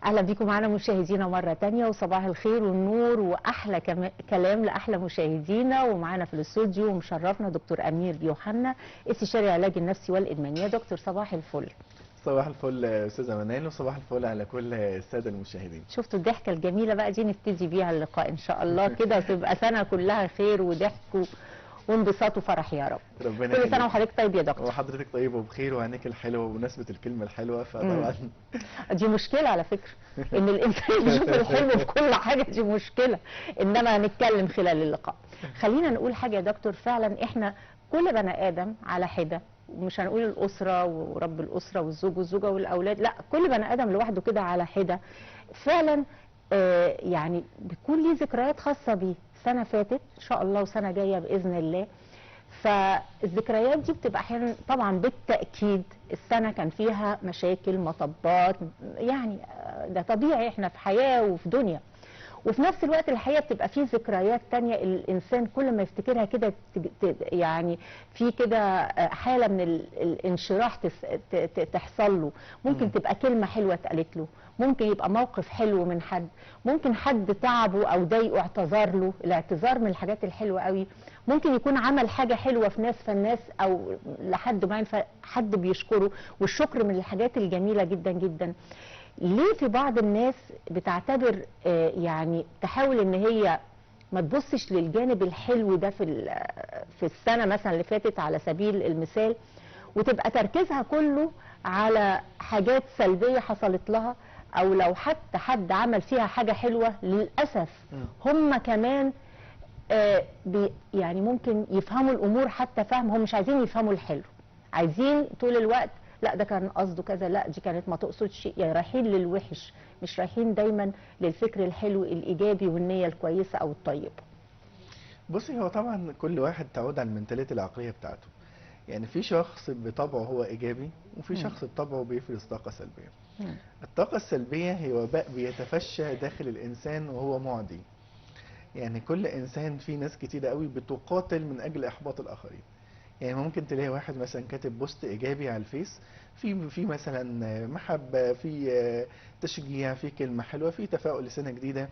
اهلا بيكم معانا مشاهدينا مره تانية، وصباح الخير والنور واحلى كلام لاحلى مشاهدينا. ومعانا في الاستوديو مشرفنا دكتور امير يوحنا، استشاري العلاج النفسي والادمان. يا دكتور صباح الفل. صباح الفل استاذه منال، وصباح الفل على كل الساده المشاهدين. شفتوا الضحكه الجميله بقى دي؟ نبتدي بيها اللقاء ان شاء الله كده، وتبقى سنه كلها خير وضحك وانبساط وفرح يا رب. ربنا كل سنه وحضرتك طيب يا دكتور. وحضرتك طيب وبخير وعينيك الحلوه بمناسبه الكلمه الحلوه. فطبعا دي مشكله على فكره ان الانسان يشوف الحلو في كل حاجه، دي مشكله. انما هنتكلم خلال اللقاء. خلينا نقول حاجه يا دكتور، فعلا احنا كل بني ادم على حده، ومش هنقول الاسره ورب الاسره والزوج والزوجه والاولاد، لا، كل بني ادم لوحده كده على حده فعلا. يعني بيكون ليه ذكريات خاصه بيه، سنه فاتت ان شاء الله وسنه جايه باذن الله. فالذكريات دي بتبقى احيانا طبعا بالتاكيد السنه كان فيها مشاكل مطبات، يعني ده طبيعي، احنا في حياه وفي دنيا. وفي نفس الوقت الحقيقه بتبقى فيه ذكريات تانية الانسان كل ما يفتكرها كده يعني في كده حاله من الانشراح تحصل له. ممكن تبقى كلمه حلوه اتقالت له، ممكن يبقى موقف حلو من حد، ممكن حد تعبه او ضايقه اعتذر له. الاعتذار من الحاجات الحلوه قوي. ممكن يكون عمل حاجه حلوه في ناس، فالناس او لحد معين فحد بيشكره، والشكر من الحاجات الجميله جدا جدا. ليه في بعض الناس بتعتبر يعني تحاول ان هي ما تبصش للجانب الحلو ده في السنه مثلا اللي فاتت على سبيل المثال، وتبقى تركيزها كله على حاجات سلبيه حصلت لها، او لو حتى حد عمل فيها حاجه حلوه للاسف هم كمان يعني ممكن يفهموا الامور حتى فهم هم مش عايزين يفهموا الحلو، عايزين طول الوقت لا ده كان قصده كذا، لا دي كانت ما تقصدش، يعني رايحين للوحش، مش رايحين دايما للفكر الحلو الايجابي والنيه الكويسه او الطيبه. بصي، هو طبعا كل واحد تعود على المنتاليتي العقليه بتاعته. يعني في شخص بطبعه هو ايجابي، وفي شخص بطبعه بيفرز طاقه سلبيه. الطاقه السلبيه هي وباء بيتفشى داخل الانسان وهو معدي. يعني كل انسان، في ناس كتيره قوي بتقاتل من اجل احباط الاخرين. يعني ممكن تلاقي واحد مثلا كاتب بوست ايجابي على الفيس، في مثلا محبه، في تشجيع، في كلمه حلوه، في تفاؤل لسنه جديده.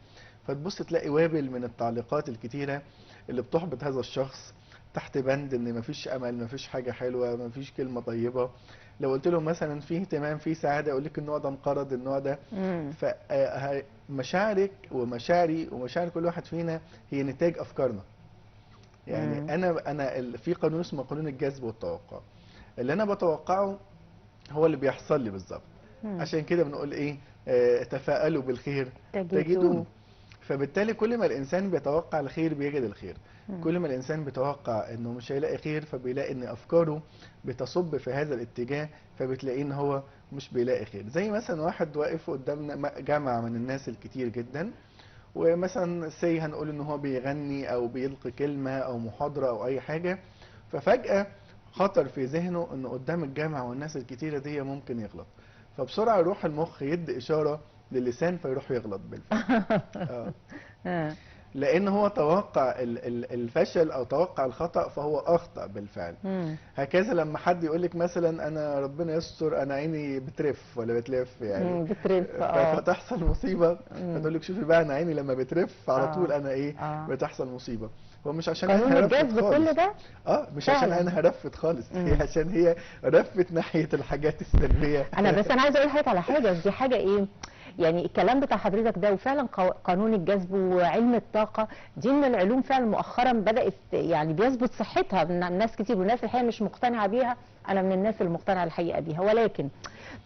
فتبص تلاقي وابل من التعليقات الكتيره اللي بتحبط هذا الشخص تحت بند ان مفيش امل، مفيش حاجه حلوه، مفيش كلمه طيبه. لو قلت لهم مثلا في اهتمام، في سعاده، يقول لك النوع ده انقرض، النوع ده. فمشاعرك ومشاعري ومشاعر كل واحد فينا هي نتاج افكارنا. يعني انا في قانون اسمه قانون الجذب والتوقع. اللي انا بتوقعه هو اللي بيحصل لي بالظبط. عشان كده بنقول ايه؟ تفاءلوا بالخير تجدونه. فبالتالي كل ما الانسان بيتوقع الخير بيجد الخير. كل ما الانسان بيتوقع انه مش هيلاقي خير فبيلاقي ان افكاره بتصب في هذا الاتجاه، فبتلاقيه ان هو مش بيلاقي خير. زي مثلا واحد واقف قدام جامعه من الناس الكتير جدا، ومثلا هنقول ان هو بيغني او بيلقي كلمه او محاضره او اي حاجه، ففجاه خطر في ذهنه انه قدام الجامعه والناس الكتيره دي ممكن يغلط، فبسرعه يروح المخ يدي اشاره للسان فيروح يغلط بالفعل. لان هو توقع الفشل او توقع الخطا فهو اخطا بالفعل. هكذا لما حد يقول لك مثلا انا ربنا يستر انا عيني بترف ولا بتلف، يعني بترف فتحصل مصيبه، فتقول لك شوفي بقى انا عيني لما بترف على طول انا ايه بتحصل مصيبه. هو مش عشان عينها رفت خالص، كل ده مش عشان عينها رفت خالص، هي عشان هي رفت ناحيه الحاجات السلبيه. انا عايزه اقول لحضرتك على حاجه، دي حاجه ايه يعني الكلام بتاع حضرتك ده، وفعلا قانون الجذب وعلم الطاقه دي من العلوم فعلا مؤخرا بدات يعني بيثبت صحتها من ناس كتير، والناس الحقيقه مش مقتنعه بيها. انا من الناس المقتنعه الحقيقه بيها. ولكن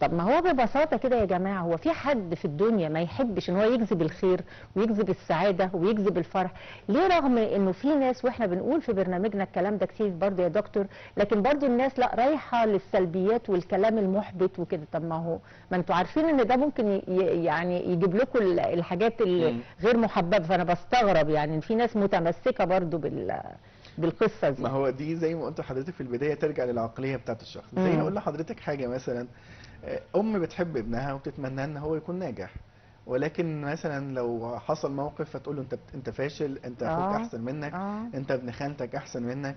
طب ما هو ببساطه كده يا جماعه، هو في حد في الدنيا ما يحبش ان هو يجذب الخير ويجذب السعاده ويجذب الفرح؟ ليه رغم انه في ناس، واحنا بنقول في برنامجنا الكلام ده كتير برضه يا دكتور، لكن برضه الناس لا رايحه للسلبيات والكلام المحبط وكده. طب ما انتوا عارفين ان ده ممكن يعني يجيب لكم الحاجات اللي غير محببه. فانا بستغرب يعني ان في ناس متمسكه برضه بالقصه دي. ما هو دي زي ما قلت لحضرتك في البدايه ترجع للعقليه بتاعت الشخص. زي هقول لحضرتك حاجه، مثلا ام بتحب ابنها وبتتمنى ان هو يكون ناجح، ولكن مثلا لو حصل موقف فتقول له انت فاشل، انت اخوك احسن منك، انت ابن خالتك احسن منك.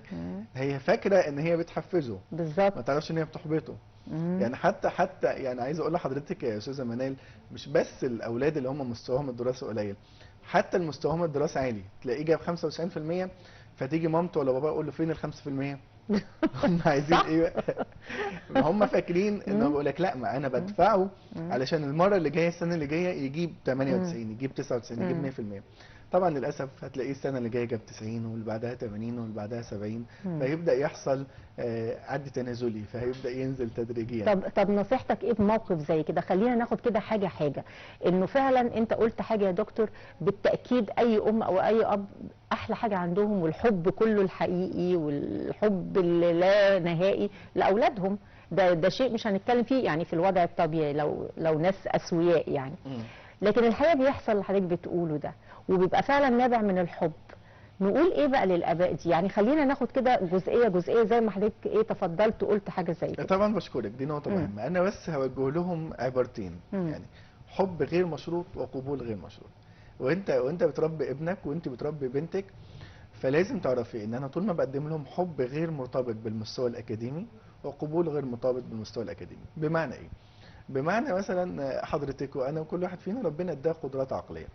هي فاكره ان هي بتحفزه بالظبط، ما تعرفش ان هي بتحبطه. يعني حتى يعني عايز اقول لحضرتك يا استاذه منال، مش بس الاولاد اللي هم مستواهم الدراسي قليل، حتى المستواهم الدراسي عالي تلاقيه جاب 95%، فتيجي مامته ولا باباه يقول له فين ال 5%؟ هم عايزين ايه بقى؟ هم فاكرين ان هو بيقول لك لا، ما انا بدفعه علشان المره اللي جايه، السنه اللي جايه يجيب 98، يجيب 99، يجيب 100%. طبعا للاسف هتلاقيه السنه اللي جايه جاب 90، واللي بعدها 80، واللي بعدها 70، فيبدا يحصل عد تنازلي، فهيبدا ينزل تدريجيا. طب نصيحتك ايه في موقف زي كده؟ خلينا ناخد كده حاجه حاجه. انه فعلا انت قلت حاجه يا دكتور، بالتاكيد اي ام او اي اب احلى حاجه عندهم والحب كله الحقيقي والحب اللي لا نهائي لاولادهم، ده شيء مش هنتكلم فيه يعني في الوضع الطبيعي لو ناس اسوياء يعني. لكن الحقيقه بيحصل اللي حضرتك بتقوله ده، وبيبقى فعلا نابع من الحب. نقول ايه بقى للاباء دي؟ يعني خلينا ناخد كده جزئيه جزئيه زي ما حضرتك تفضلت وقلت حاجه زي كده. طبعا بشكرك، دي نقطه مهمه. انا بس هوجه لهم عبارتين، يعني حب غير مشروط وقبول غير مشروط. وانت بتربي ابنك وانت بتربي بنتك، فلازم تعرفي ان انا طول ما بقدم لهم حب غير مرتبط بالمستوى الاكاديمي وقبول غير مرتبط بالمستوى الاكاديمي. بمعنى ايه؟ بمعنى مثلا حضرتك وانا وكل واحد فينا ربنا اداه قدرات عقليه.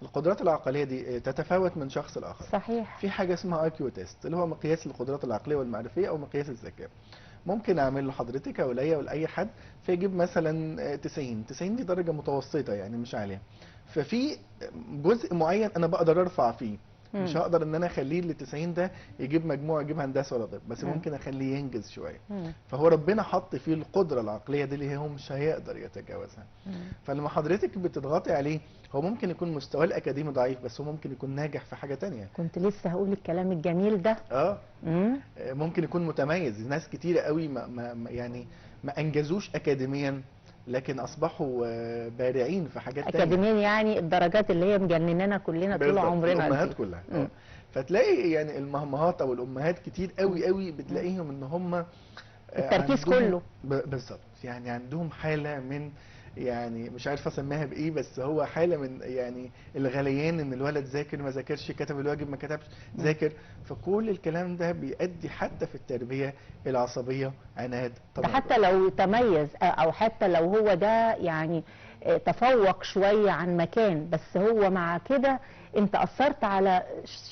القدرات العقليه دي تتفاوت من شخص لاخر. صحيح. في حاجه اسمها اي كيو تيست، اللي هو مقياس القدرات العقليه والمعرفيه او مقياس الذكاء. ممكن اعمل لحضرتك او ليا ولاي حد فيجيب مثلا 90. 90 دي درجه متوسطه يعني مش عاليه. ففي جزء معين انا بقدر ارفع فيه، مش هقدر ان انا اخليه ال 90 ده يجيب مجموع يجيب هندسه ولا طب، بس ممكن اخليه ينجز شويه. فهو ربنا حط فيه القدره العقليه دي اللي هو مش هيقدر يتجاوزها. فلما حضرتك بتضغطي عليه، هو ممكن يكون مستواه الاكاديمي ضعيف، بس هو ممكن يكون ناجح في حاجه تانية. كنت لسه هقول الكلام الجميل ده. ممكن يكون متميز. ناس كتيره قوي يعني ما انجزوش اكاديميا، لكن اصبحوا بارعين في حاجات تانية. اكاديميا يعني الدرجات اللي هي مجننانا كلنا طول عمرنا. الامهات كلها. فتلاقي يعني المهمهات او الامهات كتير قوي قوي بتلاقيهم ان هم التركيز كله بالظبط. يعني عندهم حاله من، يعني مش عارف اسميها بايه، بس هو حاله من يعني الغليان، ان الولد ذاكر ما ذاكرش، كتب الواجب ما كتبش، ذاكر. فكل الكلام ده بيؤدي حتى في التربيه العصبيه عناد. ده حتى لو تميز او حتى لو هو ده يعني تفوق شويه عن مكان، بس هو مع كده انت اثرت على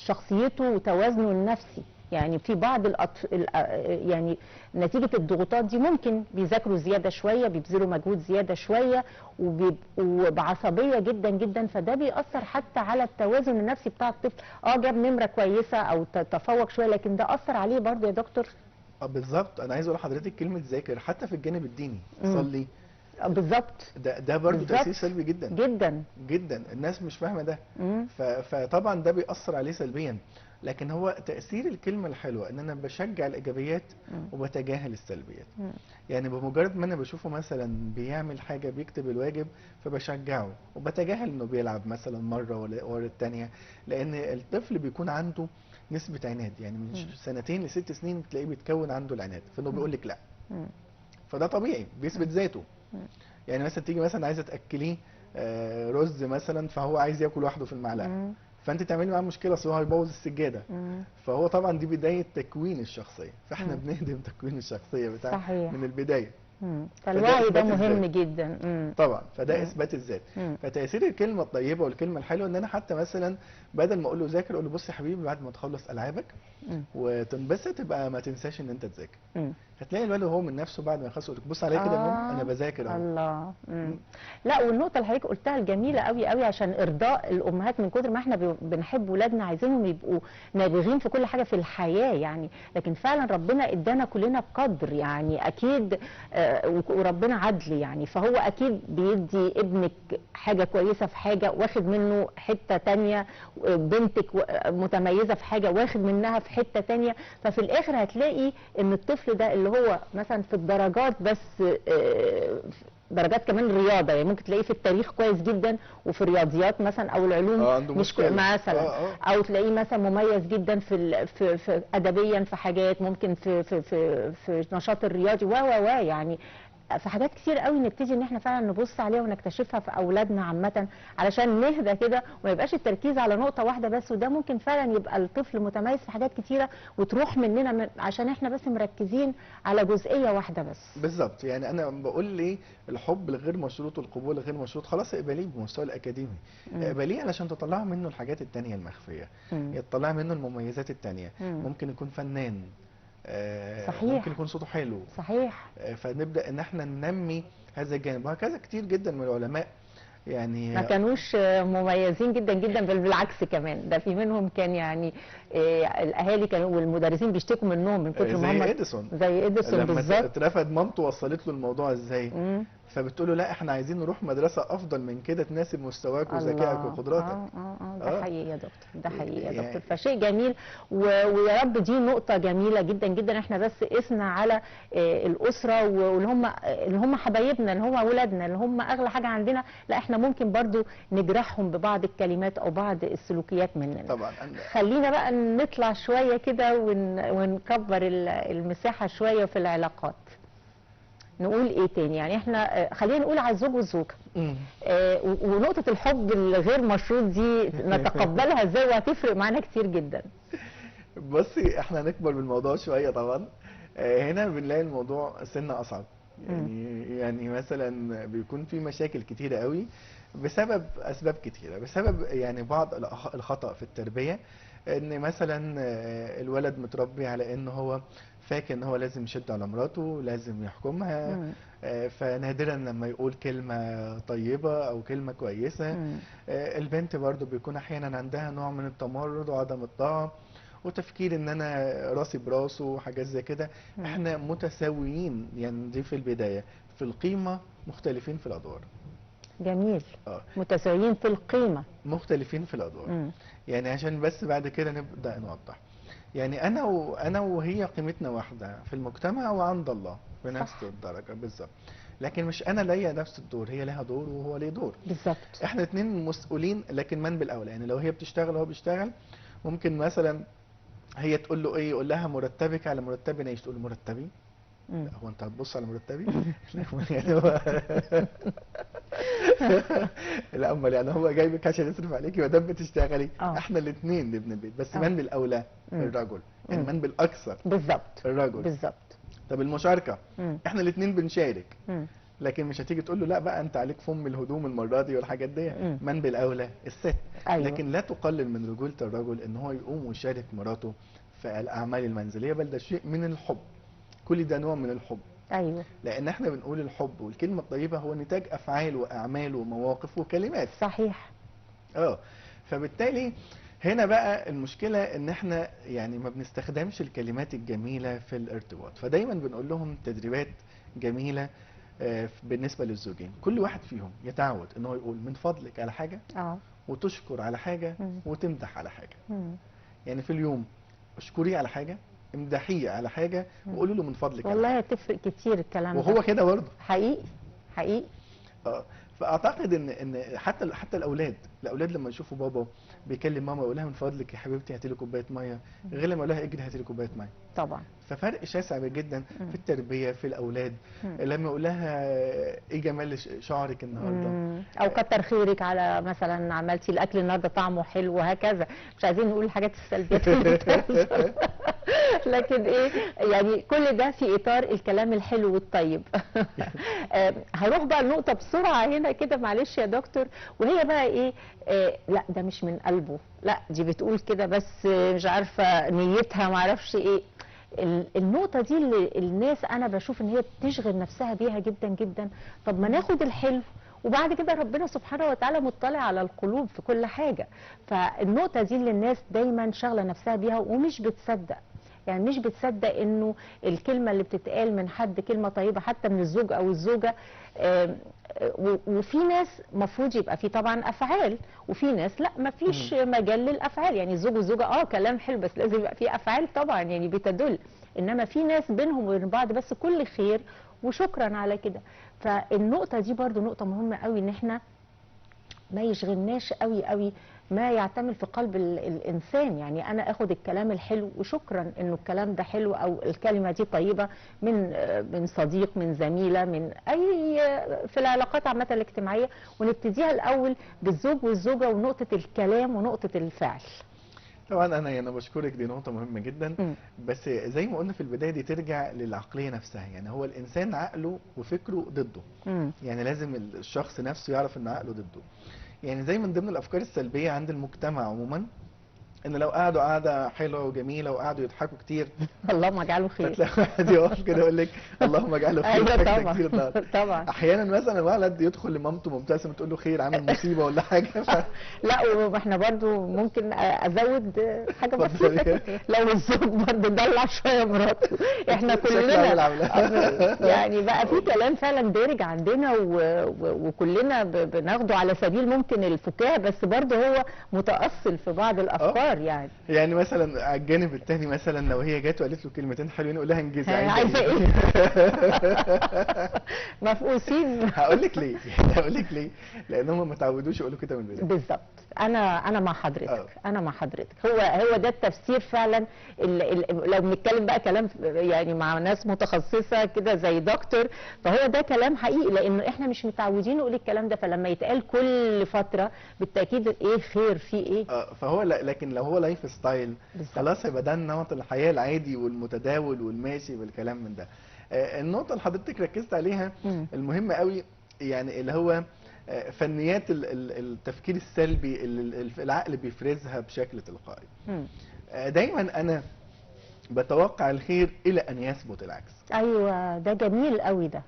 شخصيته وتوازنه النفسي. يعني في بعض يعني نتيجة الضغوطات دي ممكن بيذاكروا زيادة شوية، بيبذلوا مجهود زيادة شوية، وبيبقوا بعصبية جدا جدا، فده بيأثر حتى على التوازن النفسي بتاع الطفل. جاب نمرة كويسة او تفوق شوية، لكن ده أثر عليه برضه يا دكتور. بالظبط. انا عايز اقول لحضرتك كلمة ذاكر حتى في الجانب الديني، صلي. بالظبط. ده برضه تأثير سلبي جدا جدا جدا. الناس مش فاهمة ده. فطبعا ده بيأثر عليه سلبيا. لكن هو تأثير الكلمة الحلوة ان انا بشجع الايجابيات وبتجاهل السلبيات. يعني بمجرد ما انا بشوفه مثلا بيعمل حاجة، بيكتب الواجب، فبشجعه وبتجاهل انه بيلعب مثلا مرة ورا التانية. لان الطفل بيكون عنده نسبة عناد، يعني من 2 ل6 سنين بتلاقيه بيتكون عنده العناد، فانه بيقول لك لا. فده طبيعي، بيثبت ذاته. يعني مثلا تيجي مثلا عايزة تأكليه رز مثلا، فهو عايز ياكل لوحده في المعلقة، فانت تعملي معاه مشكله، اصل هو هيبوظ السجاده. فهو طبعا دي بدايه تكوين الشخصيه، فاحنا بنهدم تكوين الشخصيه بتاع من البدايه. فالوعي ده مهم جدا. طبعا. فده اثبات الذات. فتاثير الكلمه الطيبه والكلمه الحلوه ان انا حتى مثلا بدل ما اقول له ذاكر، اقول له بص يا حبيبي، بعد ما تخلص العابك وتنبسط تبقى ما تنساش ان انت تذاكر. هتلاقي الولد هو من نفسه بعد ما يخلص يقول لك بص عليا كده يا ماما، انا بذاكر اهو. الله. لا، والنقطه اللي حضرتك قلتها الجميله قوي قوي، عشان ارضاء الامهات، من كتر ما احنا بنحب ولادنا عايزينهم يبقوا نابغين في كل حاجه في الحياه يعني. لكن فعلا ربنا ادانا كلنا بقدر، يعني اكيد وربنا عدل يعني. فهو اكيد بيدي ابنك حاجه كويسه في حاجه، واخد منه حته تانية. بنتك متميزه في حاجه، واخد منها في حته تانية. ففي الاخر هتلاقي ان الطفل ده اللي هو مثلا في الدرجات، بس درجات كمان رياضه، يعني ممكن تلاقيه في التاريخ كويس جدا، وفي الرياضيات مثلا او العلوم مش مثلا، او تلاقيه مثلا مميز جدا في ادبيا في حاجات، ممكن في نشاط الرياضي يعني. في حاجات كتير قوي نبتدي ان احنا فعلا نبص عليها ونكتشفها في اولادنا عامه، علشان نهدى كده وما يبقاش التركيز على نقطه واحده بس، وده ممكن فعلا يبقى الطفل متميز في حاجات كتيره وتروح مننا عشان احنا بس مركزين على جزئيه واحده بس. بالظبط. يعني انا بقول ليه الحب الغير مشروط والقبول الغير مشروط، خلاص اقبليه بمستوى الاكاديمي، اقبليه علشان تطلعي منه الحاجات التانية المخفيه، تطلعي منه المميزات التانية. ممكن يكون فنان، صحيح. ممكن يكون صوته حلو، صحيح. فنبدا ان احنا ننمي هذا الجانب. وهكذا كتير جدا من العلماء يعني ما كانوش مميزين جدا جدا، بل بالعكس كمان ده في منهم كان يعني الاهالي كانوا والمدرسين بيشتكوا منهم من كتر ما هم زي اديسون. زي اديسون لما بالظبط. اترفد مامته وصلت له الموضوع ازاي، فبتقول له لا احنا عايزين نروح مدرسه افضل من كده تناسب مستواك وذكائك وقدراتك. ده حقيقي يا دكتور، ده حقيقي يا دكتور. فشيء جميل، ويا رب دي نقطه جميله جدا جدا. احنا بس قسنا على الاسره واللي هم حبايبنا، اللي هم اولادنا، اللي هم اغلى حاجه عندنا، لا احنا ممكن برضو نجرحهم ببعض الكلمات او بعض السلوكيات مننا. طبعا. خلينا بقى نطلع شويه كده ونكبر المساحه شويه في العلاقات. نقول ايه تاني؟ يعني احنا خلينا نقول على الزوج والزوجه، ونقطه الحب الغير مشروط دي نتقبلها ازاي وهتفرق معانا كتير جدا. بصي احنا نكبر بالموضوع شويه طبعا. هنا بنلاقي الموضوع سنه اصعب. يعني مثلا بيكون في مشاكل كتيره قوي بسبب اسباب كتيره، بسبب يعني بعض الخطأ في التربيه. ان مثلا الولد متربي على ان هو فاكر ان هو لازم يشد على مراته، لازم يحكمها، فنادرا لما يقول كلمة طيبة او كلمة كويسة. البنت برضو بيكون احيانا عندها نوع من التمرد وعدم الطاعة وتفكير ان انا راسي براسه وحاجات زي كده. احنا متساويين، يعني دي في البداية، في القيمة مختلفين في الادوار. جميل. متساويين في القيمة، مختلفين في الادوار. يعني عشان بس بعد كده نبدأ نوضح. يعني انا وهي قيمتنا واحده في المجتمع وعند الله بنفس الدرجه بالظبط. لكن مش انا ليا نفس الدور، هي لها دور وهو ليه دور. بالظبط. احنا اتنين مسؤولين، لكن من بالاولى. يعني لو هي بتشتغل وهو بيشتغل، ممكن مثلا هي تقول له ايه، يقول لها مرتبك على مرتبي، ايش تقول له مرتبي؟ لا هو انت هتبص على مرتبي؟ يعني هو لا امال يعني هو جايبك عشان يصرف عليكي ودام بتشتغلي. احنا الاثنين نبني البيت، بس من بالاولى الرجل، يعني من بالاكثر بالظبط الرجل. بالظبط. طب المشاركه، احنا الاثنين بنشارك، لكن مش هتيجي تقول له لا بقى انت عليك فم الهدوم المره دي والحاجات دي. من بالاولى الست. أيوة. لكن لا تقلل من رجوله الرجل ان هو يقوم ويشارك مراته في الاعمال المنزليه، بل ده شيء من الحب. كل ده نوع من الحب. ايوه. لان احنا بنقول الحب والكلمه الطيبه هو نتاج افعال واعمال ومواقف وكلمات. صحيح. فبالتالي هنا بقى المشكله ان احنا يعني ما بنستخدمش الكلمات الجميله في الارتباط. فدايما بنقول لهم تدريبات جميله بالنسبه للزوجين. كل واحد فيهم يتعود ان هو يقول من فضلك على حاجه، وتشكر على حاجه، وتمدح على حاجه. يعني في اليوم اشكريه على حاجه، امدحيه على حاجه، وقولوا له من فضلك. والله هتفرق كتير الكلام ده، وهو كده برضه حقيقي حقيقي. فاعتقد ان حتى الاولاد لما يشوفوا بابا بيكلم ماما يقول لها من فضلك يا حبيبتي هاتي لي كوبايه ميه، غير لما يقول لها اجري هاتي لي كوبايه ميه. طبعا. ففرق شاسع جدا في التربيه في الاولاد. لما يقول لها ايه جمال شعرك النهارده، او كتر خيرك على مثلا عملتي الاكل النهارده طعمه حلو وهكذا. مش عايزين نقول الحاجات السلبيات اللي بتحصل لكن ايه يعني كل ده في اطار الكلام الحلو والطيب. هروح بقى النقطه بسرعه هنا كده معلش يا دكتور، وهي بقى ايه؟ لا ده مش من قلبه، لا دي بتقول كده بس مش عارفه نيتها ما اعرفش ايه. النقطه دي اللي الناس انا بشوف ان هي بتشغل نفسها بيها جدا جدا. طب ما ناخد الحلو وبعد كده ربنا سبحانه وتعالى مطلع على القلوب في كل حاجه. فالنقطه دي اللي الناس دايما شاغله نفسها بيها ومش بتصدق، يعني مش بتصدق انه الكلمه اللي بتتقال من حد كلمه طيبه حتى من الزوج او الزوجه. وفي ناس مفروض يبقى في طبعا افعال، وفي ناس لا ما فيش مجال للافعال. يعني الزوج والزوجه كلام حلو بس لازم يبقى في افعال طبعا يعني بتدل. انما في ناس بينهم وبين بعض بس كل خير وشكرا على كده. فالنقطه دي برضو نقطه مهمه قوي، ان احنا ما يشغلناش قوي قوي ما يعتمل في قلب الانسان. يعني انا اخد الكلام الحلو وشكرا انه الكلام ده حلو او الكلمه دي طيبه من صديق، من زميله، من اي في العلاقات عامه الاجتماعيه، ونبتديها الاول بالزوج والزوجه ونقطه الكلام ونقطه الفعل. طبعا انا بشكرك، دي نقطه مهمه جدا. مم. بس زي ما قلنا في البدايه، دي ترجع للعقليه نفسها. يعني هو الانسان عقله وفكره ضده. مم. يعني لازم الشخص نفسه يعرف ان عقله ضده. يعني زي من ضمن الافكار السلبيه عند المجتمع عموما، ان لو قعدوا قعده حلوه وجميله وقعدوا يضحكوا كتير، اللهم اجعله خير. فتلاقي واحد يقف كده يقول لك اللهم اجعله خير، ايوه ضحكنا طبعا. كتير النهارده. طبعا. احيانا مثلا ولد يدخل لمامته مبتسم تقول له خير، عامل مصيبه ولا حاجه لا، واحنا برضو ممكن ازود حاجه اتفضلي. بسيطه كده. لو الزوج برضو دلع شويه مراته، احنا شكله عامل كلنا عامله. يعني بقى في كلام فعلا دارج عندنا وكلنا بناخده على سبيل ممكن الفكاهه، بس برضو هو متاصل في بعض الافكار يعني. يعني مثلا على الجانب التاني، مثلا لو هي جت وقالت له كلمتين حلوين يقول لها انجزي، عايزه ايه؟ مفقوسين. هقول لك ليه. هقول لك ليه، لان هم ما تعودوش يقولوا كده من البدايه. بالظبط. انا مع حضرتك، انا مع حضرتك. هو ده التفسير فعلا. لو بنتكلم بقى كلام يعني مع ناس متخصصه كده زي دكتور، فهو ده كلام حقيقي، لانه احنا مش متعودين نقول الكلام ده، فلما يتقال كل فتره بالتاكيد ايه خير فيه ايه. فهو لكن لو هو لايف ستايل، خلاص هيبقى ده نمط الحياه العادي والمتداول والماشي والكلام من ده. النقطه اللي حضرتك ركزت عليها المهمه قوي، يعني اللي هو فنيات التفكير السلبي اللي العقل بيفرزها بشكل تلقائي. دايما انا بتوقع الخير الى ان يثبت العكس. ايوه ده جميل قوي ده.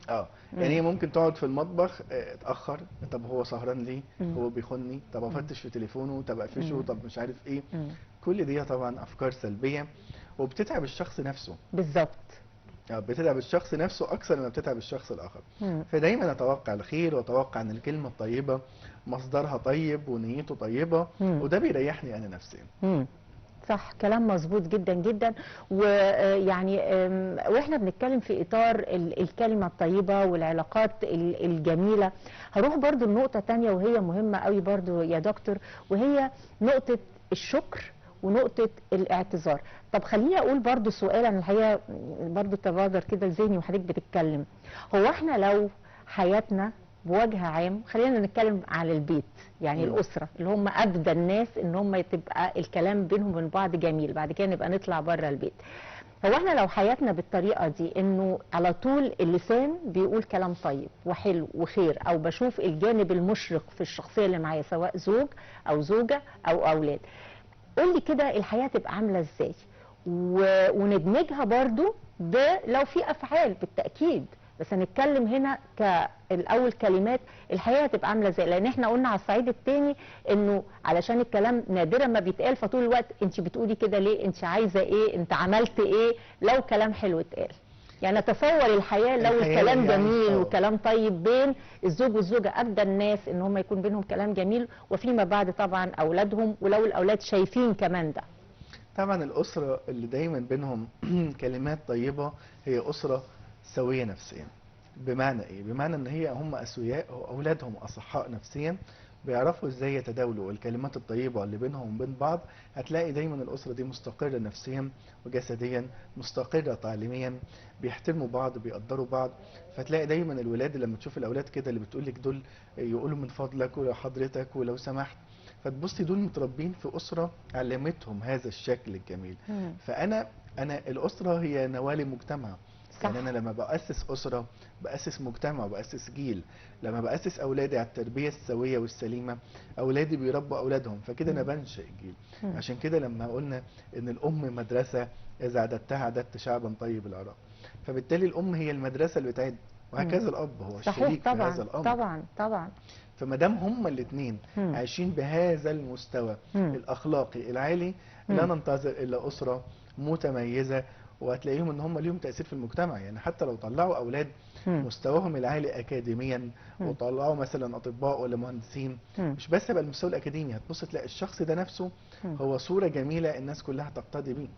يعني هي ممكن تقعد في المطبخ اتاخر، طب هو سهران ليه؟ هو بيخوني، طب افتش في تليفونه، طب اقفشه، طب مش عارف ايه. كل دي طبعا افكار سلبيه وبتتعب الشخص نفسه. بالظبط. بتتعب الشخص نفسه اكثر ما بتتعب الشخص الاخر. فدايما اتوقع الخير، واتوقع ان الكلمه الطيبه مصدرها طيب ونيته طيبه، وده بيريحني انا نفسيا. صح، كلام مظبوط جدا جدا. ويعني واحنا بنتكلم في اطار الكلمه الطيبه والعلاقات الجميله، هروح برضو لنقطه تانية وهي مهمه قوي برضو يا دكتور، وهي نقطه الشكر ونقطه الاعتذار. طب خليني اقول برضو سؤال، انا الحقيقه برضو تبادر كده لذهني وحضرتك بتتكلم. هو احنا لو حياتنا بوجه عام، خلينا نتكلم على البيت، يعني الاسره اللي هم ابدى الناس ان هم تبقى الكلام بينهم وبين بعض جميل، بعد كده نبقى نطلع بره البيت. هو احنا لو حياتنا بالطريقه دي انه على طول اللسان بيقول كلام طيب وحلو وخير، او بشوف الجانب المشرق في الشخصيه اللي معايا سواء زوج او زوجه او اولاد، قول لي كده الحياه تبقى عامله ازاي؟ وندمجها برضو لو في افعال بالتاكيد، بس هنتكلم هنا كالاول كلمات الحياه هتبقى عامله ازاي، لان احنا قلنا على الصعيد الثاني انه علشان الكلام نادرا ما بيتقال، فطول الوقت انت بتقولي كده ليه، انت عايزه ايه، انت عملت ايه، لو كلام حلو اتقال. يعني تصور الحياه لو الكلام جميل وكلام طيب بين الزوج والزوجه، ابدى الناس ان هم يكون بينهم كلام جميل، وفيما بعد طبعا اولادهم، ولو الاولاد شايفين كمان ده. طبعا الاسره اللي دايما بينهم كلمات طيبه هي اسره سويه نفسيا. بمعنى ايه؟ بمعنى ان هم اسوياء، واولادهم اصحاء نفسيا، بيعرفوا ازاي يتداولوا الكلمات الطيبه اللي بينهم وبين بعض. هتلاقي دايما الاسره دي مستقره نفسيا وجسديا، مستقره تعليميا، بيحترموا بعض، بيقدروا بعض. فتلاقي دايما الولاد لما تشوف الاولاد كده اللي بتقول لك دول يقولوا من فضلك ولو حضرتك ولو سمحت، فتبصي دول متربين في اسره علمتهم هذا الشكل الجميل. فانا الاسره هي نواه لمجتمع. يعني انا لما باسس اسره باسس مجتمع وباسس جيل. لما باسس اولادي على التربيه السويه والسليمه، اولادي بيربوا اولادهم، فكده انا بنشئ جيل. عشان كده لما قلنا ان الام مدرسه اذا اعددتها اعددت شعبا طيب العراق، فبالتالي الام هي المدرسه اللي بتعد، وهكذا الاب هو الشريك في هذا الامر. طبعا طبعا. فما دام هما الاثنين عايشين بهذا المستوى الاخلاقي العالي، لا ننتظر الا اسره متميزه، وهتلاقيهم ان هم ليهم تاثير في المجتمع. يعني حتى لو طلعوا اولاد مستواهم العالي اكاديميا، وطلعوا مثلا اطباء ولا مهندسين، مش بس يبقى المستوى الاكاديمي، هتبص تلاقي الشخص ده نفسه هو صوره جميله الناس كلها تقتدي بيه.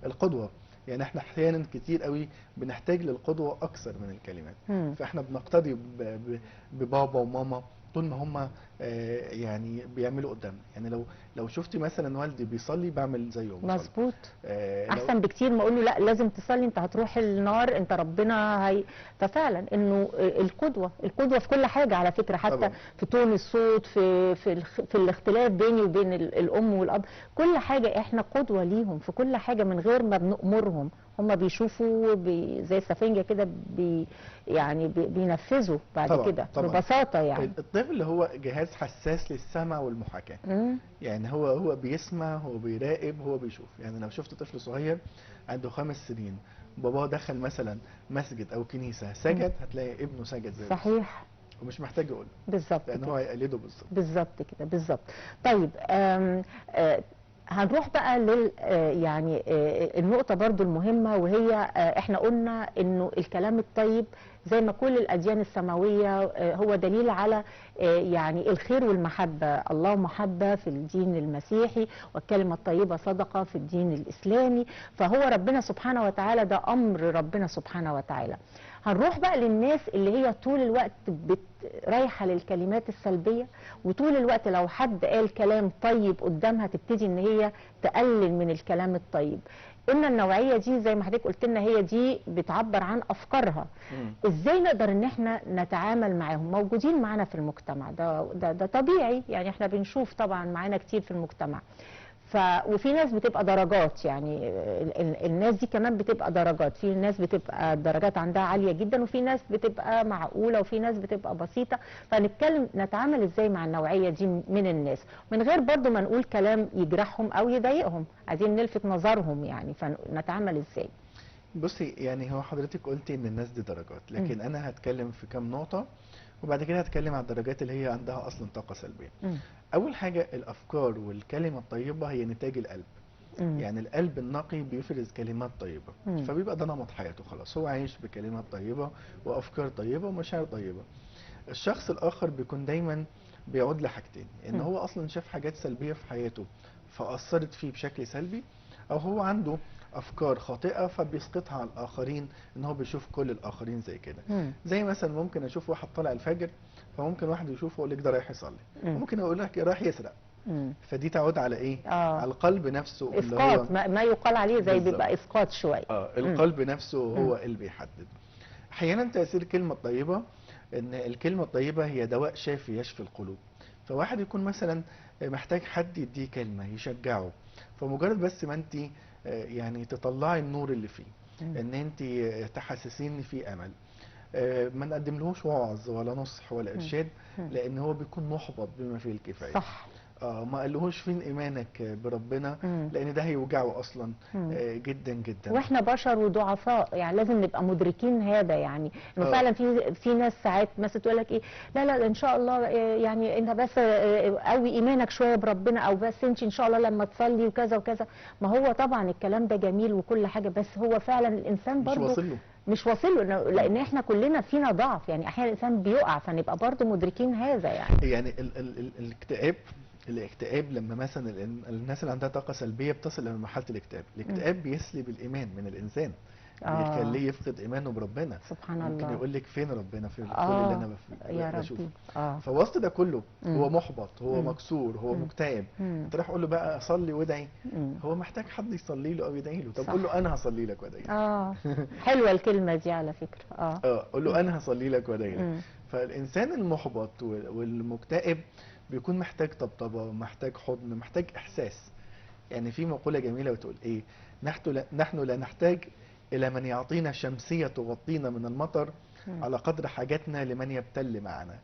القدوه، يعني احنا احيانا كتير قوي بنحتاج للقدوه اكثر من الكلمات. فاحنا بنقتدي ببابا وماما طول ما هم يعني بيعملوا قدامنا. يعني لو شفتي مثلا والدي بيصلي بعمل زيه بصلي. مظبوط. لو احسن بكتير ما اقول له لا لازم تصلي، انت هتروح النار، انت ربنا هي. ففعلا انه القدوه في كل حاجه على فكره، حتى طبعا في تون الصوت، في الاختلاف بيني وبين الام والاب، كل حاجه احنا قدوه ليهم في كل حاجه من غير ما بنأمرهم. هم بيشوفوا زي السفنجه كده يعني بينفذوا بعد طبعا كده طبعا. ببساطه يعني. الطفل هو جهاز حساس للسمع والمحاكاة. يعني هو بيسمع، هو بيراقب، هو بيشوف. يعني لو شفت طفل صغير عنده 5 سنين باباه دخل مثلا مسجد او كنيسة سجد، هتلاقي ابنه سجد زيه. صحيح. ومش محتاج يقول بالظبط لان كده. هو هيقلده بالظبط. بالظبط كده بالظبط. طيب هنروح بقى يعني النقطة برضو المهمة، وهي احنا قلنا انه الكلام الطيب زي ما كل الأديان السماوية هو دليل على يعني الخير والمحبة. الله محبة في الدين المسيحي، والكلمة الطيبة صدقة في الدين الإسلامي. فهو ربنا سبحانه وتعالى، ده أمر ربنا سبحانه وتعالى. هنروح بقى للناس اللي هي طول الوقت رايحة للكلمات السلبية، وطول الوقت لو حد قال كلام طيب قدامها تبتدي ان هي تقلل من الكلام الطيب. قلنا النوعية دي زي ما حضرتك قلت لنا هي دي بتعبر عن افكارها. ازاي نقدر ان احنا نتعامل معاهم؟ موجودين معانا في المجتمع ده طبيعي يعني، احنا بنشوف طبعا معانا كتير في المجتمع. وفي ناس بتبقى درجات، يعني الناس دي كمان بتبقى درجات. في ناس بتبقى الدرجات عندها عالية جدا، وفي ناس بتبقى معقولة، وفي ناس بتبقى بسيطة. نتعامل ازاي مع النوعية دي من الناس من غير برضو ما نقول كلام يجرحهم او يضايقهم؟ عايزين نلفت نظرهم يعني، فنتعامل ازاي؟ بصي، يعني هو حضرتك قلتي ان الناس دي درجات، لكن انا هتكلم في كام نقطة وبعد كده هتكلم على الدرجات اللي هي عندها اصلا طاقة سلبية. اول حاجة، الافكار والكلمة الطيبة هي نتاج القلب. يعني القلب النقي بيفرز كلمات طيبة، فبيبقى ده نمط حياته خلاص، هو عايش بكلمات طيبة وافكار طيبة ومشاعر طيبة. الشخص الاخر بيكون دايما بيعود لحاجتين، ان هو اصلا شاف حاجات سلبية في حياته فاثرت فيه بشكل سلبي، او هو عنده افكار خاطئة فبيسقطها على الاخرين، ان هو بيشوف كل الاخرين زي كده. زي مثلا ممكن اشوف واحد طالع الفجر، فممكن واحد يشوفه يقول لك ده رايح يصلي، وممكن يقول لك رايح يسرق. فدي تعود على ايه؟ على القلب نفسه اللي هو اسقاط، ما يقال عليه زي بيبقى اسقاط شويه. القلب نفسه هو اللي بيحدد. احيانا تاثير الكلمه الطيبه، ان الكلمه الطيبه هي دواء شافي يشفي القلوب. فواحد يكون مثلا محتاج حد يديه كلمه يشجعه، فمجرد بس ما انت يعني تطلعي النور اللي فيه، ان انت تحسسيه ان في امل، ما نقدملهوش وعظ ولا نصح ولا ارشاد، لان هو بيكون محبط بما فيه الكفايه. صح. ما قالهوش فين ايمانك بربنا، لان ده هيوجعه اصلا جدا جدا. واحنا بشر وضعفاء، يعني لازم نبقى مدركين هذا، يعني انه فعلا في ناس ساعات مثلا تقول لك ايه، لا ان شاء الله يعني انت بس قوي ايمانك شويه بربنا، او بس انت ان شاء الله لما تصلي وكذا وكذا. ما هو طبعا الكلام ده جميل وكل حاجه، بس هو فعلا الانسان برضه مش واصل له، لان احنا كلنا فينا ضعف، يعني احيانا الانسان بيقع، فنبقى برضه مدركين هذا يعني الاكتئاب لما مثلا الناس اللي عندها طاقة سلبية بتصل إلى مرحلة الاكتئاب بيسلب الإيمان من الإنسان، بيخليه يفقد إيمانه بربنا. سبحان ممكن الله. يقول لك فين ربنا في كل اللي أنا بشوفه. يا فوسط ده كله هو محبط، هو مكسور، هو مكتئب. انت رايح قول له بقى اصلي وادعي، هو محتاج حد يصلي له او يدعي له. طب قول له انا هصلي لك وادعي لك. حلوه الكلمه دي على فكره. قول له انا هصلي لك وادعي لك. فالانسان المحبط والمكتئب بيكون محتاج طبطبه، محتاج حضن، محتاج احساس. يعني في مقوله جميله بتقول ايه، نحن لا نحتاج الى من يعطينا شمسيه تغطينا من المطر على قدر حاجتنا لمن يبتل معنا.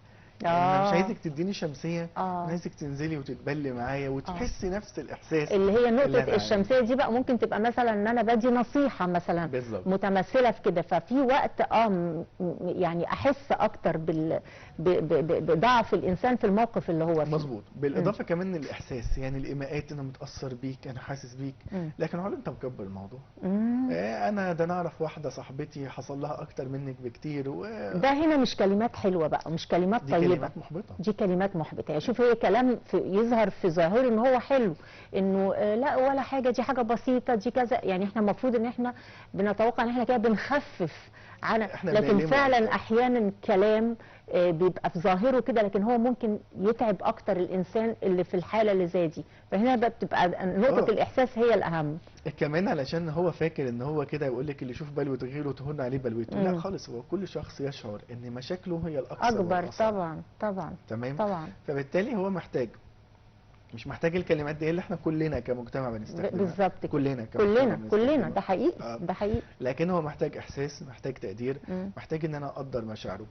يعني انا مش عايزك تديني شمسيه، انا عايزك تنزلي وتتبلي معايا وتحسي نفس الاحساس اللي هي نقطه الشمسيه دي بقى. ممكن تبقى مثلا ان انا بدي نصيحه مثلا بالزبط. متمثله في كده، ففي وقت يعني احس اكتر بضعف الانسان في الموقف اللي هو فيه. مظبوط. بالاضافه كمان الاحساس، يعني الايماءات، انا متاثر بيك، انا حاسس بيك، لكن هو انت مكبر الموضوع. انا اعرف واحده صاحبتي حصل لها اكتر منك بكتير ده هنا مش كلمات حلوه بقى، مش كلمات دي طيبه، كلمات محبطه. دي كلمات محبطه. يعني شوف، هي كلام يظهر في ظاهره ان هو حلو، انه لا ولا حاجه، دي حاجه بسيطه، دي كذا. يعني احنا المفروض ان احنا بنتوقع ان احنا كده بنخفف لكن فعلا احيانا كلام بيبقى في ظاهره كده، لكن هو ممكن يتعب اكتر الانسان اللي في الحاله اللي زي دي. فهنا بقى بتبقى نقطه الاحساس هي الاهم. كمان علشان هو فاكر ان هو كده يقول لك اللي يشوف بلوة غيره تهون عليه بلوته. لا خالص، هو كل شخص يشعر ان مشاكله هي الاكثر اكبر. والأصعب. طبعا طبعا تمام. طبعا. فبالتالي هو مش محتاج الكلمات دي اللي احنا كلنا كمجتمع بنستخدمها. بالظبط كده. كلنا كلنا ده حقيقي. ده حقيقي. لكن هو محتاج احساس، محتاج تقدير، محتاج ان انا اقدر مشاعره.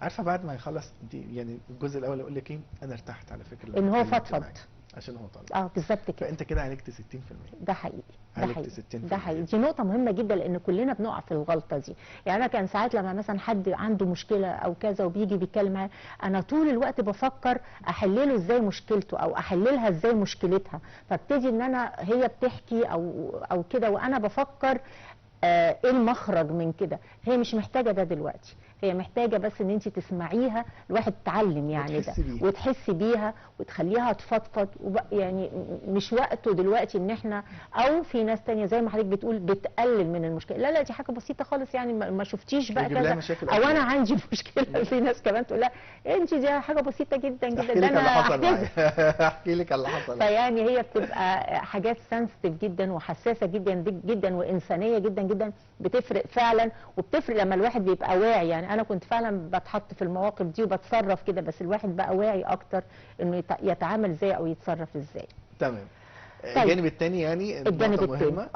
عارفه بعد ما يخلص دي يعني الجزء الاول اقول لك ايه، انا ارتحت على فكره ان هو فضفض عشان هو طالع. بالظبط كده. فانت كده عالجت 60%. ده حقيقي. ده عالجت حقيقي. 60%. ده حقيقي. دي نقطة مهمة جدا، لأن كلنا بنقع في الغلطة دي. يعني أنا كان ساعات لما مثلا حد عنده مشكلة أو كذا وبيجي بيتكلم معايا، أنا طول الوقت بفكر أحلله إزاي مشكلته أو أحللها إزاي مشكلتها، فابتدي إن أنا هي بتحكي أو كده وأنا بفكر ايه المخرج من كده. هي مش محتاجه ده دلوقتي، هي محتاجه بس ان انت تسمعيها، الواحد تتعلم يعني ده وتحسي بيها وتخليها تفضفض. يعني مش وقته دلوقتي ان احنا، او في ناس تانية زي ما حضرتك بتقول بتقلل من المشكله. لا لا، دي حاجه بسيطه خالص، يعني ما شفتيش بقى كذا او انا عندي مشكله. في ناس كمان تقول لها انت دي حاجه بسيطه جدا جدا، ده انا احكي لك على اللي حصل. فيعني هي بتبقى حاجات سنسيتيف جدا وحساسه جدا جدا وانسانيه جدا جدا، بتفرق فعلا. وبتفرق لما الواحد بيبقى واعي. يعني انا كنت فعلا بتحط في المواقف دي وبتصرف كده، بس الواحد بقى واعي اكتر انه يتعامل ازاي او يتصرف ازاي. تمام. الجانب الثاني يعني الجانب الثاني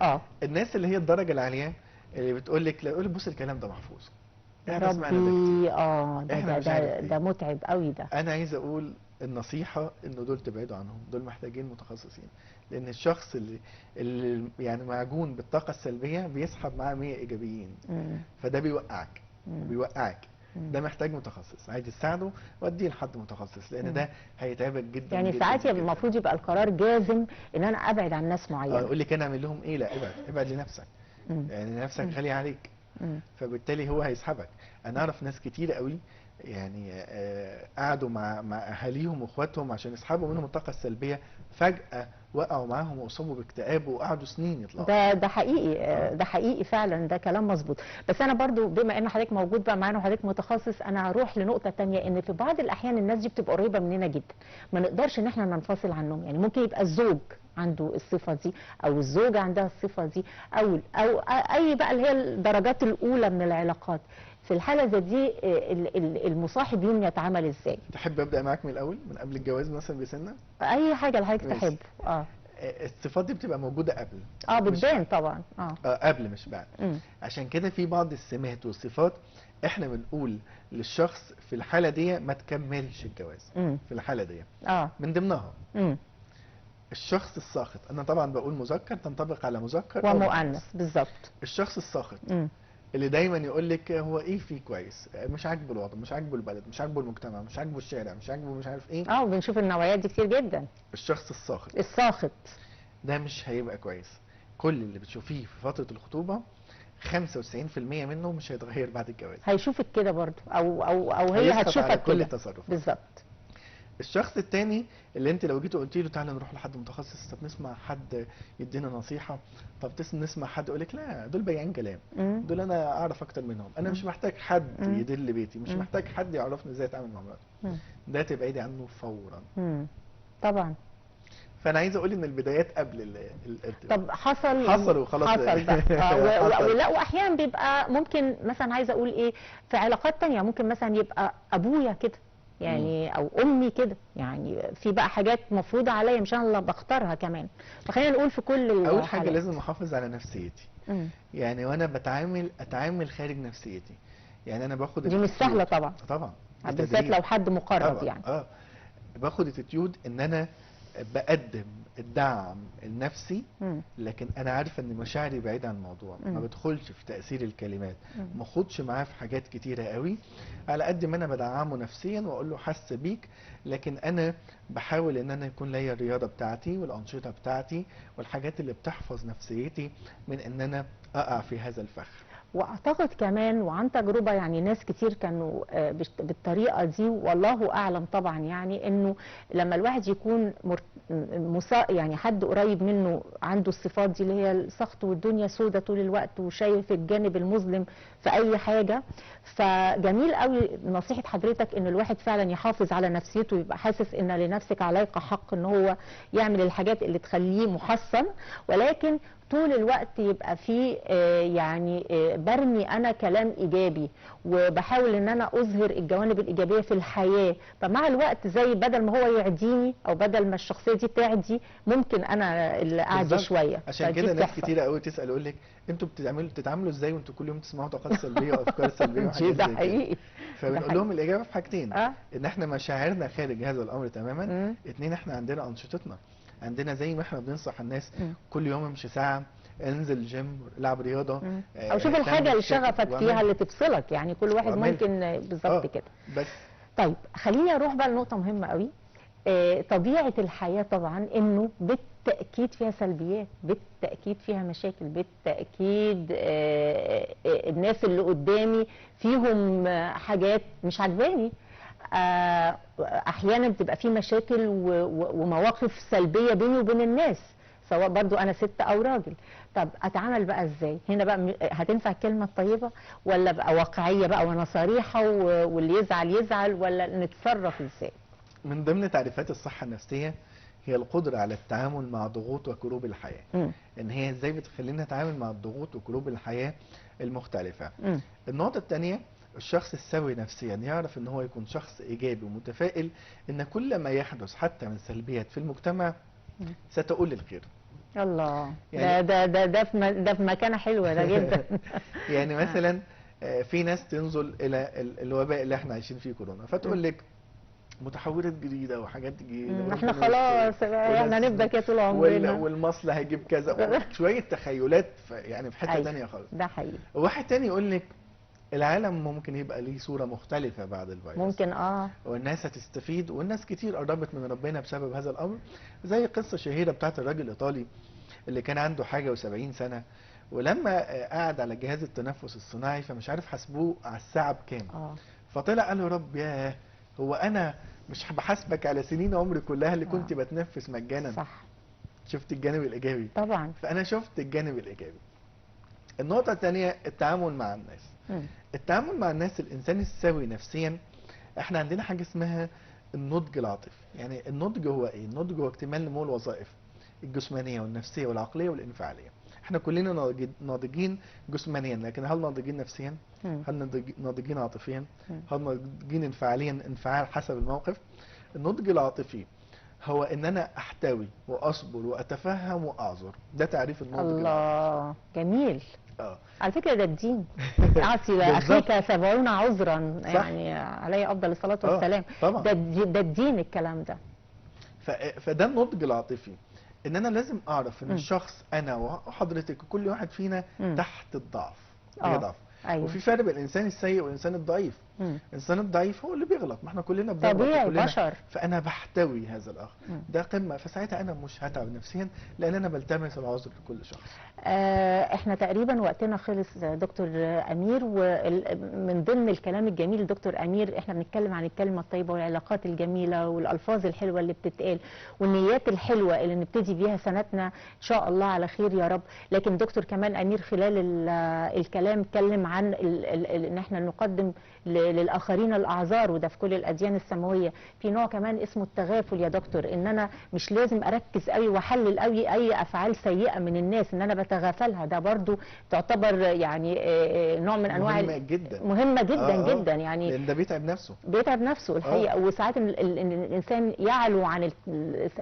الناس اللي هي الدرجه العاليه اللي بتقول لك لا قول بص الكلام ده محفوظ. ربي ده متعب قوي ده. انا عايز اقول النصيحه انه دول تبعدوا عنهم، دول محتاجين متخصصين. لان الشخص اللي يعني معجون بالطاقه السلبيه بيسحب معاه 100 ايجابيين. فده بيوقعك وبيوقعك. ده محتاج متخصص، عايز تساعده وديه لحد متخصص، لان ده هيتعبك جدا. يعني ساعات المفروض يبقى القرار جازم ان انا ابعد عن ناس معينه. يقول لك انا اعمل لهم ايه؟ لا، ابعد لنفسك. يعني نفسك غاليه عليك. فبالتالي هو هيسحبك. انا اعرف ناس كتير قوي يعني قعدوا مع اهاليهم واخواتهم عشان يسحبوا منهم الطاقه السلبيه، فجاه وقعوا معاهم واصابوا باكتئاب وقعدوا سنين يطلعوا. ده حقيقي. ده حقيقي فعلا، ده كلام مظبوط. بس انا برضو بما ان حضرتك موجود بقى معانا وحضرتك متخصص، انا هروح لنقطه ثانيه، ان في بعض الاحيان الناس دي بتبقى قريبه مننا جدا، ما نقدرش ان احنا ننفصل عنهم. يعني ممكن يبقى الزوج عنده الصفه دي او الزوجه عندها الصفه دي او اي بقى اللي هي الدرجات الاولى من العلاقات. في الحاله زي دي المصاحب يوم يتعامل ازاي؟ تحب ابدا معاك من الاول، من قبل الجواز مثلا بسنه؟ اي حاجه اللي حضرتك تحب. الصفات دي بتبقى موجوده قبل. بتبان طبعا. قبل مش بعد. عشان كده في بعض السمات والصفات احنا بنقول للشخص في الحاله دي ما تكملش الجواز. في الحاله دي من ضمنها الشخص الساخط. انا طبعا بقول مذكر تنطبق على مذكر ومؤنث بالظبط. الشخص الساخط اللي دايما يقول لك هو ايه فيه كويس، مش عاجبه الوضع، مش عاجبه البلد، مش عاجبه المجتمع، مش عاجبه الشارع، مش عاجبه مش عارف ايه. وبنشوف النوعيات دي كتير جدا. الشخص الساخط ده مش هيبقى كويس. كل اللي بتشوفيه في فتره الخطوبه 95% منه مش هيتغير بعد الجواز. هيشوفك كده برضه او هي هتشوفك كده. كل التصرف بالظبط. الشخص الثاني اللي انت لو جيت قلت له تعالى نروح لحد متخصص، طب نسمع حد يدينا نصيحه، طب نسمع حد يقول لك لا دول بياعين كلام، دول انا اعرف اكتر منهم، انا مش محتاج حد يدل بيتي، مش محتاج حد يعرفني ازاي اتعامل مع مراتي. ده تبعدي عنه فورا. طبعا. فانا عايز اقول ان البدايات قبل طب حصل وخلاص. حصل بقى. ولا واحيانا بيبقى ممكن مثلا عايزه اقول ايه، في علاقات تانية ممكن مثلا يبقى ابويا كده يعني او امي كده، يعني في بقى حاجات مفروضه عليا مش انا اللي بختارها كمان. فخلينا نقول في كل اول حاجه لازم احافظ على نفسيتي. يعني وانا اتعامل خارج نفسيتي. يعني انا باخد دي مش سهله طبعا. بالذات لو حد مقرب طبعًا. يعني باخد اتيتيود ان انا بقدم الدعم النفسي، لكن انا عارفه ان مشاعري بعيده عن الموضوع. ما بدخلش في تاثير الكلمات، ما اخدش معاه في حاجات كتيره قوي. على قد ما انا بدعمه نفسيا واقول له حاسه بيك، لكن انا بحاول ان انا يكون ليا الرياضه بتاعتي والانشطه بتاعتي والحاجات اللي بتحفظ نفسيتي من ان انا اقع في هذا الفخ. واعتقد كمان وعن تجربه، يعني ناس كتير كانوا بالطريقه دي والله اعلم طبعا، يعني انه لما الواحد يكون يعني حد قريب منه عنده الصفات دي اللي هي السخط والدنيا سودة طول الوقت وشايف الجانب المظلم في اي حاجة. فجميل قوي نصيحة حضرتك ان الواحد فعلا يحافظ على نفسيته ويبقى حاسس ان لنفسك عليك حق ان هو يعمل الحاجات اللي تخليه محصن، ولكن طول الوقت يبقى فيه يعني برمي انا كلام ايجابي وبحاول ان انا اظهر الجوانب الايجابيه في الحياه. فمع الوقت زي بدل ما هو يعديني او بدل ما الشخصيه دي تعدي ممكن انا اللي اعدي بالظبط. شويه. عشان فدي كده ناس بتحصل. كتيره قوي تسال يقول لك انتوا بتتعاملوا ازاي وانتوا كل يوم تسمعوا طاقات سلبيه وافكار سلبيه وحاجات ده زي كده. حقيقي. ده فبنقول حقيقي. لهم الاجابه في حاجتين، اه ان احنا مشاعرنا خارج هذا الامر تماما، مم. اتنين احنا عندنا انشطتنا، عندنا زي ما احنا بننصح الناس مم. كل يوم امشي ساعه، انزل جيم، العب رياضه، مم. او شوف اهتم الحاجه اللي بشكل شغفك فيها واعمل- اللي تفصلك، يعني كل واحد واعمل. ممكن بالظبط كده. بس طيب خليني اروح بقى لنقطة مهمة قوي. طبيعة الحياة طبعا انه بالتأكيد فيها سلبيات، بالتأكيد فيها مشاكل، بالتأكيد الناس اللي قدامي فيهم حاجات مش عجباني. احيانا بتبقى في مشاكل ومواقف سلبية بيني وبين الناس، سواء برضو انا ست او راجل. طب اتعامل بقى ازاي هنا بقى؟ هتنفع الكلمه الطيبه ولا بقى واقعيه بقى وانا صريحه واللي يزعل يزعل، ولا نتصرف ازاي؟ من ضمن تعريفات الصحه النفسيه هي القدره على التعامل مع ضغوط وكروب الحياه، مم. ان هي ازاي بتخلينا نتعامل مع الضغوط وكروب الحياه المختلفه. مم. النقطه الثانيه، الشخص السوي نفسيا يعرف ان هو يكون شخص ايجابي ومتفائل، ان كل ما يحدث حتى من سلبيات في المجتمع مم. ستؤول للخير. الله، يعني ده في مكانه حلوه ده جدا. يعني مثلا في ناس تنظر الى الوباء اللي احنا عايشين فيه كورونا فتقول لك متحورات جديده وحاجات جديده احنا وربنا خلاص يستر احنا هنبدا كده طول عمرنا. والمصل هيجيب كذا شويه تخيلات يعني في حته أيوة، تانية خالص. ده حقيقي. وواحد تاني يقول لك العالم ممكن يبقى ليه صوره مختلفه بعد الفيروس، ممكن والناس هتستفيد، والناس كتير قربت من ربنا بسبب هذا الامر. زي قصه شهيره بتاعت الراجل الايطالي اللي كان عنده حاجه و70 سنه، ولما قعد على جهاز التنفس الصناعي فمش عارف حاسبوه على الساعه بكام، فطلع قال له رب ياه، هو انا مش بحاسبك على سنين عمري كلها اللي كنت بتنفس مجانا. صح. شفت الجانب الايجابي طبعا. فانا شفت الجانب الايجابي. النقطه الثانيه التعامل مع الناس. التعامل مع الناس، الانسان السوي نفسيا احنا عندنا حاجه اسمها النضج العاطفي. يعني النضج هو ايه؟ النضج هو اكتمال نمو الوظائف الجسمانيه والنفسيه والعقليه والانفعاليه. احنا كلنا ناضجين جسمانيا، لكن هل ناضجين نفسيا؟ هل ناضجين عاطفيا؟ هل ناضجين انفعاليا؟ انفعال حسب الموقف. النضج العاطفي هو ان انا احتوي واصبر واتفهم واعذر، ده تعريف النضج العاطفي. الله جميل. على فكره ده الدين، اعطي بالظبط. لاخيك 70 عذرا، يعني عليه افضل الصلاه والسلام. طبعا. ده الدين الكلام ده. فده النضج العاطفي، ان انا لازم اعرف ان الشخص انا وحضرتك وكل واحد فينا تحت الضعف، بيضعف. أيوة. وفي فرق بين الانسان السيء والانسان الضعيف. الانسان الضعيف هو اللي بيغلط، ما احنا كلنا بنغلط طبيعي، كلنا بشر. فانا بحتوي هذا الاخر، ده قمه. فساعتها انا مش هتعب نفسيا لان انا بلتمس العذر لكل شخص. احنا تقريبا وقتنا خلص دكتور امير، ومن ضمن الكلام الجميل دكتور امير احنا بنتكلم عن الكلمه الطيبه والعلاقات الجميله والالفاظ الحلوه اللي بتتقال والنيات الحلوه اللي نبتدي بيها سنتنا ان شاء الله على خير يا رب. لكن دكتور كمان امير خلال الكلام اتكلم عن ان احنا نقدم للاخرين الاعذار، وده في كل الاديان السماويه. في نوع كمان اسمه التغافل يا دكتور، ان انا مش لازم اركز قوي واحلل قوي اي افعال سيئه من الناس، ان انا بتغافلها. ده برضو تعتبر يعني نوع من انواع مهمه جدا جدا، يعني لان ده بيتعب نفسه الحقيقه. وساعات الانسان يعلو عن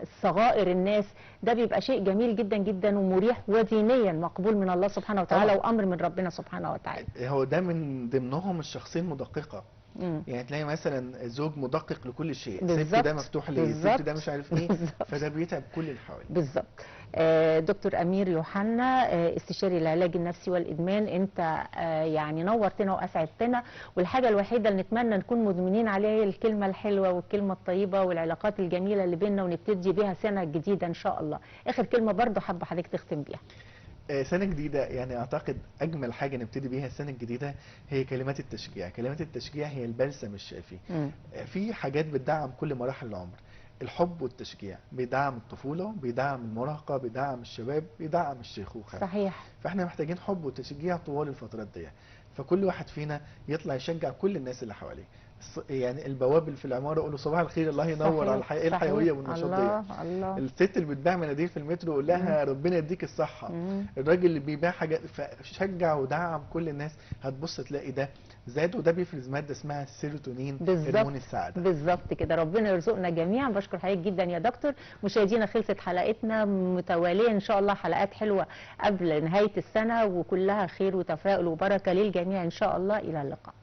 الصغائر الناس، ده بيبقى شيء جميل جدا جدا ومريح ودينيا مقبول من الله سبحانه وتعالى وامر من ربنا سبحانه وتعالى. هو ده من ضمنهم الشخصيه المدققه. يعني تلاقي مثلا زوج مدقق لكل شيء، الست ده مفتوح ليه، الست ده مش عارف ايه، فده بيتعب كل اللي حواليه. بالظبط. دكتور امير يوحنا، استشاري العلاج النفسي والادمان، انت يعني نورتنا واسعدتنا، والحاجه الوحيده اللي نتمنى نكون مدمنين عليها هي الكلمه الحلوه والكلمه الطيبه والعلاقات الجميله اللي بيننا، ونبتدي بيها سنه جديده ان شاء الله. اخر كلمه برضو حابه حضرتك تختم بيها. سنة جديدة، يعني أعتقد أجمل حاجة نبتدي بيها السنة الجديدة هي كلمات التشجيع. كلمات التشجيع هي البلسم الشافي. في حاجات بتدعم كل مراحل العمر. الحب والتشجيع بيدعم الطفوله، بيدعم المراهقه، بيدعم الشباب، بيدعم الشيخوخه. صحيح. فاحنا محتاجين حب وتشجيع طوال الفترات دي، فكل واحد فينا يطلع يشجع كل الناس اللي حواليه. يعني البواب اللي في العماره يقول له صباح الخير، الله ينور على صحيح. ايه الحيويه صحيح. والنشاط دي. الله الله. الست اللي بتبيع مناديل في المترو يقول لها ربنا يديك الصحه. الراجل اللي بيبيع حاجات، فشجع ودعم كل الناس، هتبص تلاقي ده زاد، وده بيفرز ماده اسمها السيروتونين، هرمون السعاده. بالظبط كده. ربنا يرزقنا جميعا. بشكر حضرتك جدا يا دكتور. مشاهدينا، خلصت حلقتنا متواليه ان شاء الله، حلقات حلوه قبل نهايه السنه، وكلها خير وتفاؤل وبركه للجميع ان شاء الله. الى اللقاء.